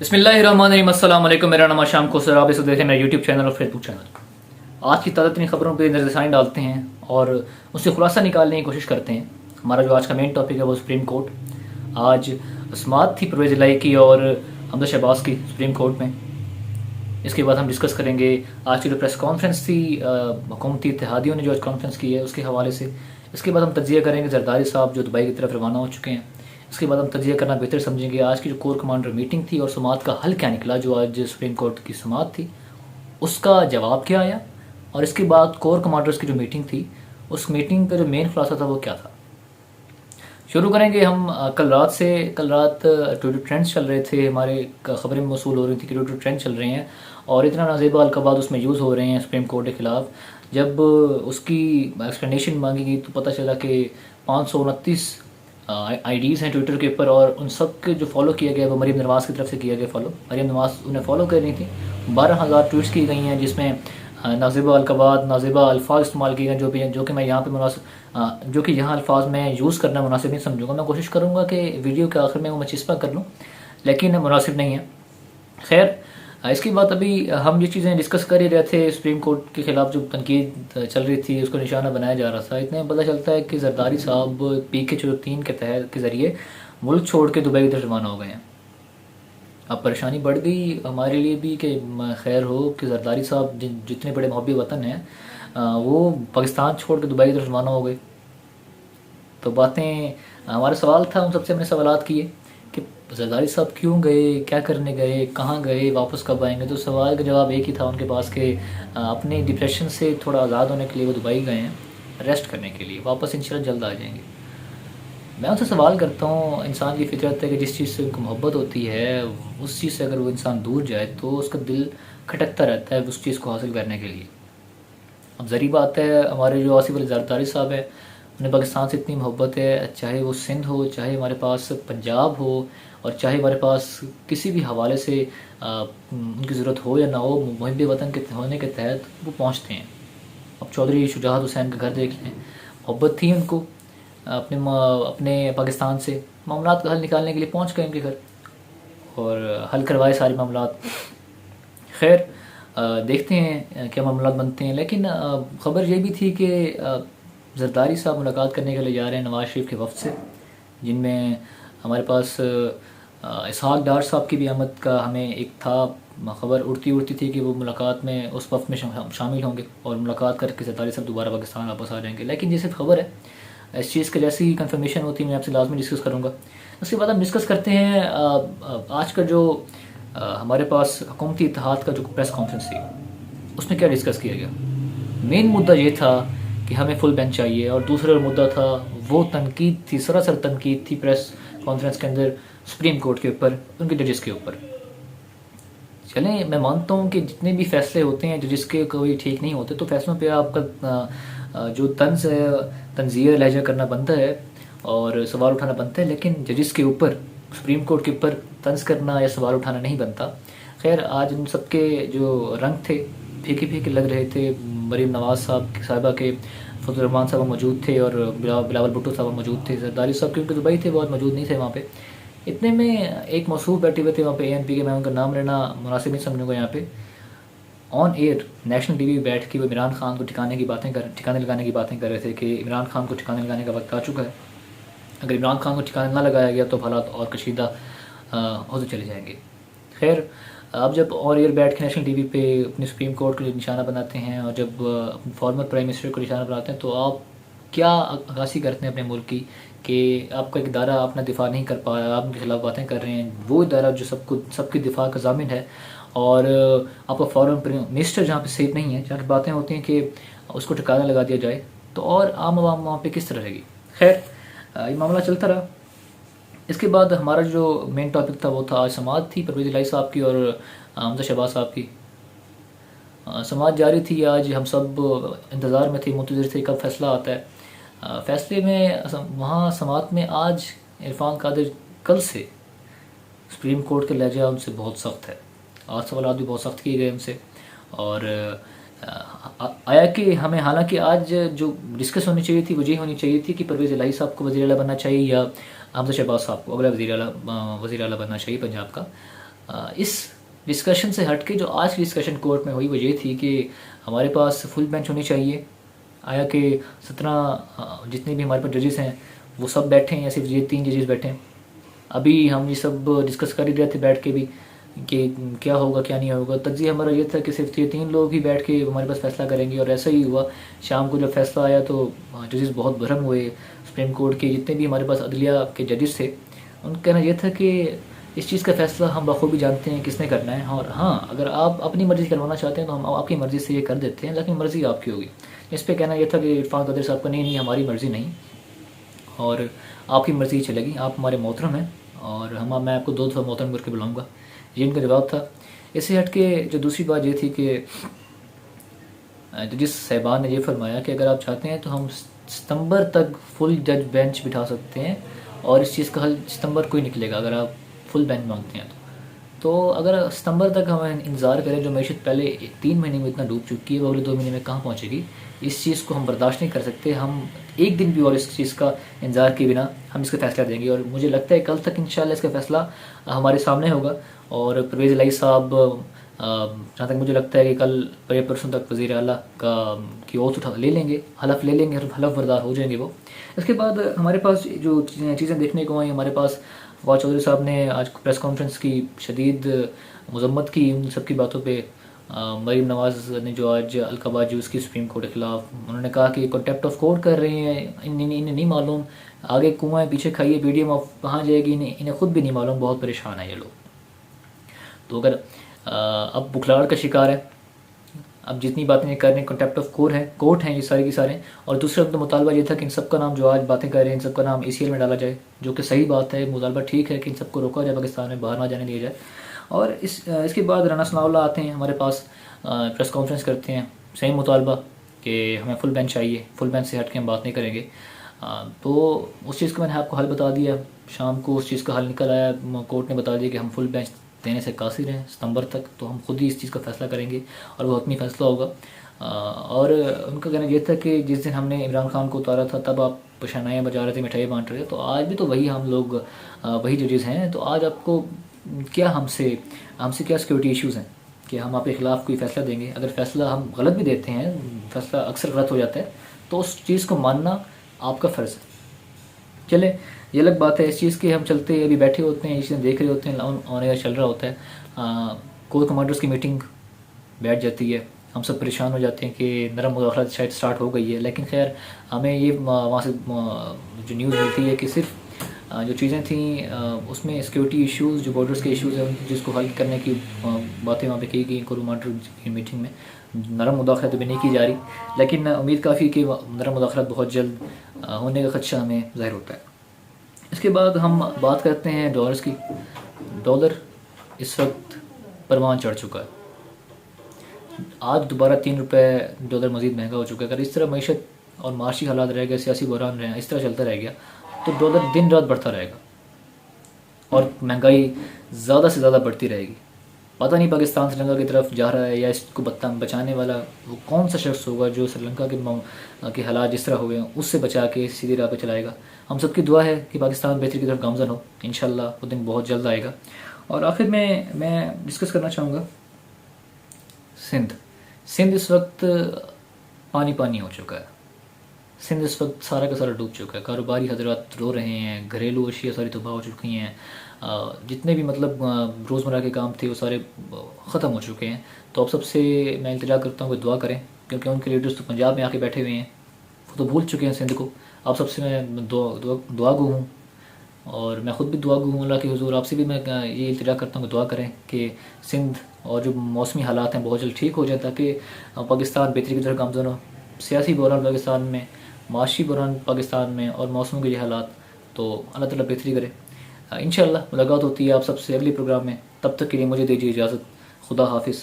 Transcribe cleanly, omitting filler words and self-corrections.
बिस्मिल्लाहिर्रहमानिर्रहीम, अस्सलाम वालेकुम। मेरा नाम शाम को सर, आप इसे देख रहे हैं मेरा यूट्यूब चैनल और फेसबुक चैनल। आज की ताज़ा तरीन खबरों पर नजरसानी डालते हैं और उससे खुलासा निकालने की कोशिश करते हैं। हमारा जो आज का मेन टॉपिक है वो सुप्रीम कोर्ट। आज समाअत थी परवेज़ इलाही की और हमजा शहबाज की सुप्रीम कोर्ट में। इसके बाद हम डिस्कस करेंगे आज की जो प्रेस कॉन्फ्रेंस थी हुकूमती इत्तेहादियों ने जो आज कॉन्फ्रेंस की है उसके हवाले से। इसके बाद हम तजिया करेंगे जरदारी साहब जो दुबई की तरफ रवाना हो चुके हैं। इसके बाद हम तजिया करना बेहतर समझेंगे आज की जो कोर कमांडर मीटिंग थी और समाअत का हल क्या निकला। जो आज सुप्रीम कोर्ट की समाअत थी उसका जवाब क्या आया, और इसके बाद कोर कमांडर्स की जो मीटिंग थी उस मीटिंग का जो मेन खुलासा था वो क्या था। शुरू करेंगे हम कल रात से। कल रात ट्विटर ट्रेंड्स चल रहे थे, हमारे खबरें मौसूल हो रही थी कि ट्विटर ट्रेंड चल रहे हैं और इतना नाजेबा अलकबात उसमें यूज़ हो रहे हैं सुप्रीम कोर्ट के ख़िलाफ़। जब उसकी एक्सप्लेनेशन मांगी गई तो पता चला कि 529 आईडीज़ हैं ट्विटर के ऊपर और उन सब के जो फॉलो किया गया वो मरीम नवाज़ की तरफ से किया गया फॉलो। मरीम नवाज़ उन्हें फॉलो कर रही थी। 12,000 ट्वीट्स की गई हैं जिसमें नाजिबा अलकबात, नाजिबा अल्फाज इस्तेमाल किए गए जो कि मैं यहाँ पे जो कि यहाँ अल्फाज में यूज़ करना मुनासिब नहीं समझूंगा। मैं कोशिश करूँगा कि वीडियो के आखिर में वो मैं चिस्पा कर लूँ, लेकिन मुनासिब नहीं है। खैर, इसके बाद अभी हम ये चीज़ें डिस्कस कर ही रहे थे। सुप्रीम कोर्ट के ख़िलाफ़ जो तनकीद चल रही थी उसको निशाना बनाया जा रहा था। इतने पता चलता है कि जरदारी साहब PK-3 के तहत के ज़रिए मुल्क छोड़ के दुबई की तरफ रवाना हो गए हैं। अब परेशानी बढ़ गई हमारे लिए भी कि खैर हो कि जरदारी साहब जितने बड़े मुहब्बी वतन हैं वो पाकिस्तान छोड़ के दुबई की तरफ रवाना हो गए। तो बातें हमारा सवाल था, उन सबसे हमने सवाल किए कि जरदारी साहब क्यों गए, क्या करने गए, कहाँ गए, वापस कब आएंगे। तो सवाल का जवाब एक ही था उनके पास कि अपने डिप्रेशन से थोड़ा आज़ाद होने के लिए वो दुबई गए हैं, रेस्ट करने के लिए। वापस इंशाल्लाह जल्द आ जाएंगे। मैं उनसे सवाल करता हूँ, इंसान की फितरत है कि जिस चीज़ से उनको मोहब्बत होती है उस चीज़ से अगर वो इंसान दूर जाए तो उसका दिल खटकता रहता है उस चीज़ को हासिल करने के लिए। अब ज़री बात है, हमारे जो आसिफ अली ज़रदारी साहब है उन्हें पाकिस्तान से इतनी मोहब्बत है, चाहे वो सिंध हो, चाहे हमारे पास पंजाब हो, और चाहे हमारे पास किसी भी हवाले से उनकी ज़रूरत हो या ना हो, मुहिब वतन के होने के तहत वो पहुँचते हैं। अब चौधरी शुजात हुसैन का घर देख लें, मोहब्बत थी उनको अपने पाकिस्तान से, मामलात का हल निकालने के लिए पहुँच गए उनके घर और हल करवाए सारे मामलात। खैर, देखते हैं क्या मामलात बनते हैं। लेकिन ख़बर ये भी थी कि जरदारी साहब मुलाकात करने के लिए जा रहे हैं नवाज़ शरीफ के वफ़द से, जिनमें हमारे पास इसहाक डार साहब की भी आमद का हमें एक था। ख़बर उड़ती उड़ती थी कि वो मुलाकात में उस वफ़द में शामिल होंगे और मुलाकात करके जरदारी साहब दोबारा पाकिस्तान वापस आ जाएंगे। लेकिन ये सिर्फ खबर है, इस चीज़ की जैसी ही कन्फर्मेशन होती है मैं आपसे लाजमी डिस्कस करूँगा। उसके बाद हम डिस्कस करते हैं आज का जो हमारे पास हुकूमती इत्तेहाद का जो प्रेस कॉन्फ्रेंस थी उसमें क्या डिस्कस किया गया। मेन मुद्दा ये था कि हमें फुल बेंच चाहिए, और दूसरा मुद्दा था वो तनकीद थी, सरासर तनकीद थी प्रेस कॉन्फ्रेंस के अंदर सुप्रीम कोर्ट के ऊपर, उनके जजेस के ऊपर। चलें, मैं मानता हूँ कि जितने भी फैसले होते हैं जजेस के कोई ठीक नहीं होते, तो फैसलों पे आपका जो तंज है, तंजीर लहजा करना बनता है और सवाल उठाना बनता है, लेकिन जजेस के ऊपर, सुप्रीम कोर्ट के ऊपर तंज करना या सवाल उठाना नहीं बनता। खैर, आज उन सबके जो रंग थे फीके फीके लग रहे थे। मरीम नवाज़ साहबा के फजल रहमान साहब मौजूद थे और बिलावल भुट्टो साहब मौजूद थे। जरदारी साहब क्योंकि दुबई थे बहुत मौजूद नहीं थे वहाँ पे। इतने में एक मौसूफ बैठे हुए थे वहाँ पे ANP के, मैं उनका नाम लेना मुनासिब नहीं समझूंगा यहाँ पे। ऑन एयर नेशनल TV बैठ के वो इमरान खान को ठिकाने लगाने की बातें कर रहे थे कि इमरान खान को ठिकाने लगाने का वक्त आ चुका है। अगर इमरान खान को ठिकाने ना लगाया गया तो हालात और कशीदा होते चले जाएंगे। खैर, अब जब और एयर बैठ के नेशनल TV पे अपनी सुप्रीम कोर्ट को निशाना बनाते हैं और जब फॉर्मर प्राइम मिनिस्टर को निशाना बनाते हैं, तो आप क्या अक्कासी करते हैं अपने मुल्क की कि आपका एक इदारा अपना दिफा नहीं कर पाया, आप उनके खिलाफ बातें कर रहे हैं। वो इदारा जो सबके दिफा का ज़ामिन है, और आपका फॉरेन मिनिस्टर जहाँ पे सेफ नहीं है, जहाँ की बातें होती हैं कि उसको ठिकाना लगा दिया जाए, तो और आम आवाम वहाँ पे किस तरह रहेगी। खैर, ये मामला चलता रहा। इसके बाद हमारा जो मेन टॉपिक था वो था आज समाअत थी परवेज़ इलाही साहब की और हमजा शहबाज साहब की। समाअत जारी थी। आज हम सब इंतज़ार में थे, मुंतज़िर थे कब फैसला आता है। फैसले में वहाँ समाअत में आज इरफान कादिर कल से सुप्रीम कोर्ट के लहजा उनसे बहुत सख्त है। आज सवाल भी बहुत सख्त किए गए उनसे, और आया कि हमें, हालांकि आज जो डिस्कस होनी चाहिए थी वो ये होनी चाहिए थी कि परवेज़ इलाही साहब को वज़ीर आला बनना चाहिए या हमजा शहबाज साहब को अगला वज़ीर आला बनना चाहिए पंजाब का। इस डिस्कशन से हट के जो आज की डिस्कशन कोर्ट में हुई वो ये थी कि हमारे पास फुल बेंच होनी चाहिए। आया कि 17 जितने भी हमारे पास जजेस हैं वो सब बैठे हैं या सिर्फ ये 3 जजेस बैठे हैं। अभी हम ये सब डिस्कस कर ही रहे थे बैठ के भी कि क्या होगा क्या नहीं होगा। तज्जिया हमारा ये था कि सिर्फ ये 3 लोग ही बैठ के हमारे पास फैसला करेंगे, और ऐसा ही हुआ। शाम को जब फैसला आया तो जजेस बहुत भरम हुए। सुप्रीम कोर्ट के जितने भी हमारे पास अदलिया के जजेस थे उनका कहना यह था कि इस चीज़ का फैसला हम बखूबी जानते हैं किसने करना है, और हाँ अगर आप अपनी मर्ज़ी से करवाना चाहते हैं तो हम आपकी मर्ज़ी से ये कर देते हैं, लेकिन मर्ज़ी आपकी होगी। इस पर कहना यह था कि इरफान कदर साहब का नहीं हमारी मर्ज़ी नहीं, और आपकी मर्ज़ी चलेगी, आप हमारे मोहतरम हैं और मैं आपको 2 दफ़ा मोहतरम करके बुलाऊँगा। ये उनका जवाब था। इससे हट के जो दूसरी बात ये थी कि जिस साहिबान ने ये फरमाया कि अगर आप चाहते हैं तो हम सितंबर तक फुल जज बेंच बिठा सकते हैं, और इस चीज़ का हल सितंबर को ही निकलेगा अगर आप फुल बेंच मांगते हैं तो अगर सितंबर तक हम इंतज़ार करें, जो मैशत पहले 3 महीने में इतना डूब चुकी है वो अगले 2 महीने में कहाँ पहुँचेगी, इस चीज़ को हम बर्दाश्त नहीं कर सकते। हम एक दिन भी और इस चीज़ का इंतज़ार किए बिना हम इसका फ़ैसला देंगे, और मुझे लगता है कल तक इंशाल्लाह इसका फ़ैसला हमारे सामने होगा। और परवेज़ इलाही साहब जहाँ तक मुझे लगता है कि कल परसों तक वज़ीर आला की ओथ ले लेंगे, हलफ ले लेंगे, हलफ बरदार हो जाएंगे वो। इसके बाद हमारे पास जो चीज़ें देखने को आई, हमारे पास फवाद चौधरी साहब ने आज प्रेस कॉन्फ्रेंस की शदीद मजम्मत की उन सब की बातों पे। मरीम नवाज़ ने जो आज अलकाबाज उसकी सुप्रीम कोर्ट के ख़िलाफ़ उन्होंने कहा कि कॉन्टेप्ट ऑफ कोर्ट कर रहे हैं, इन्हें नहीं मालूम आगे कुआं है पीछे खाइए पीडीएम ऑफ कहाँ जाएगी, इन्हें खुद भी नहीं मालूम, बहुत परेशान है ये लोग। तो अगर अब बुखलाड़ का शिकार है, अब जितनी बातें कर रहे हैं कॉन्टेप्ट ऑफ कोर्ट हैं ये सारे की सारे। और दूसरा तो मुतालबा ये था कि इन सब का नाम जो आज बातें कर रहे हैं इन सब का नाम ACL में डाला जाए, जो कि सही बात है, मुतालबा ठीक है कि इन सबको रोका जाए, पाकिस्तान में बाहर ना जाने दिया जाए। और इसके बाद राना सनाउल्लाह आते हैं हमारे पास, प्रेस कॉन्फ्रेंस करते हैं, सही मुतालबा कि हमें फुल बेंच चाहिए, फुल बेंच से हट के हम बात नहीं करेंगे। तो उस चीज़ का मैंने आपको हल बता दिया। शाम को उस चीज़ का हल निकल आया, कोर्ट ने बता दिया कि हम फुल बेंच देने से कासिर हैं सितंबर तक, तो हम खुद ही इस चीज़ का फ़ैसला करेंगे और वो अपनी फ़ैसला होगा। और उनका कहना यह था कि जिस दिन हमने इमरान खान को उतारा था तब आप शहनाइयाँ बजा रहे थे, मिठाई बांट रहे थे, तो आज भी तो वही हम लोग वही जजेस हैं। तो आज आपको क्या हमसे क्या सिक्योरिटी इश्यूज़ हैं कि हम आपके ख़िलाफ़ कोई फ़ैसला देंगे? अगर फ़ैसला हम गलत भी देते हैं, फ़ैसला अक्सर गलत हो जाता है, तो उस चीज़ को मानना आपका फ़र्ज़ है। चले ये अलग बात है, इस चीज़ के हम चलते अभी बैठे होते हैं, ये चीज़ें देख रहे होते हैं, ऑन एयर चल रहा होता है, कोर कमांडर्स की मीटिंग बैठ जाती है, हम सब परेशान हो जाते हैं कि नरम मुदाखलत शायद स्टार्ट हो गई है। लेकिन खैर हमें ये वहाँ से जो न्यूज़ मिलती है कि सिर्फ जो चीज़ें थी उसमें सिक्योरिटी इश्यूज़, जो बॉर्डर्स के इश्यूज़ हैं जिसको हल करने की बातें वहाँ पे की गई कोर कमांडर की मीटिंग में। नरम मुदाखलत भी नहीं की जा रही, लेकिन उम्मीद काफ़ी कि नरम मुदाखलत बहुत जल्द होने का खदशा हमें ज़ाहिर होता है। इसके बाद हम बात करते हैं डॉलर्स की। डॉलर इस वक्त परवान चढ़ चुका है, आज दोबारा 3 रुपये डॉलर मज़ीद महंगा हो चुका है। अगर इस तरह मईशत और माशी हालात रह गए, सियासी बहरान रहे, इस तरह चलता रह गया तो डॉलर दिन रात बढ़ता रहेगा और महंगाई ज़्यादा से ज़्यादा बढ़ती रहेगी। पता नहीं पाकिस्तान श्रीलंका की तरफ जा रहा है या इसको बचाने वाला वो कौन सा शख्स होगा जो श्रीलंका के हालात जिस तरह हो गए उससे बचा के सीधी राह पे चलाएगा। हम सबकी दुआ है कि पाकिस्तान बेहतरी की तरफ गामज़न हो, इंशाल्लाह वो दिन बहुत जल्द आएगा। और आखिर में मैं डिस्कस करना चाहूँगा सिंध इस वक्त पानी पानी हो चुका है। सिंध इस वक्त सारा का सारा डूब चुका है। कारोबारी हजरात रो रहे हैं, घरेलू अशिया सारी तबाह हो चुकी हैं, जितने भी मतलब रोज़मर्रा के काम थे वो सारे ख़त्म हो चुके हैं। तो अब सबसे मैं इल्तिजा करता हूँ कि दुआ करें, क्योंकि उनके लीडर्स तो पंजाब में आके बैठे हुए हैं, वो तो भूल चुके हैं सिंध को। आप सबसे मैं दुआ गो हूँ और मैं ख़ुद भी दुआ गो हूँ अल्लाह के हुज़ूर। आपसे भी मैं ये इल्तिजा करता हूँ कि दुआ करें कि सिंध और जो मौसमी हालात हैं बहुत जल्द ठीक हो जाए, ताकि पाकिस्तान बेहतरी की तरफ गामज़न हो। सियासी बहरान पाकिस्तान में, माशी बहरान पाकिस्तान में और मौसम के ये हालात, तो अल्लाह ताला बेहतरी करे। इंशाअल्लाह मुलाकात होती है आप सबसे अगले प्रोग्राम में। तब तक के लिए मुझे दीजिए इजाज़त। खुदा हाफिज़।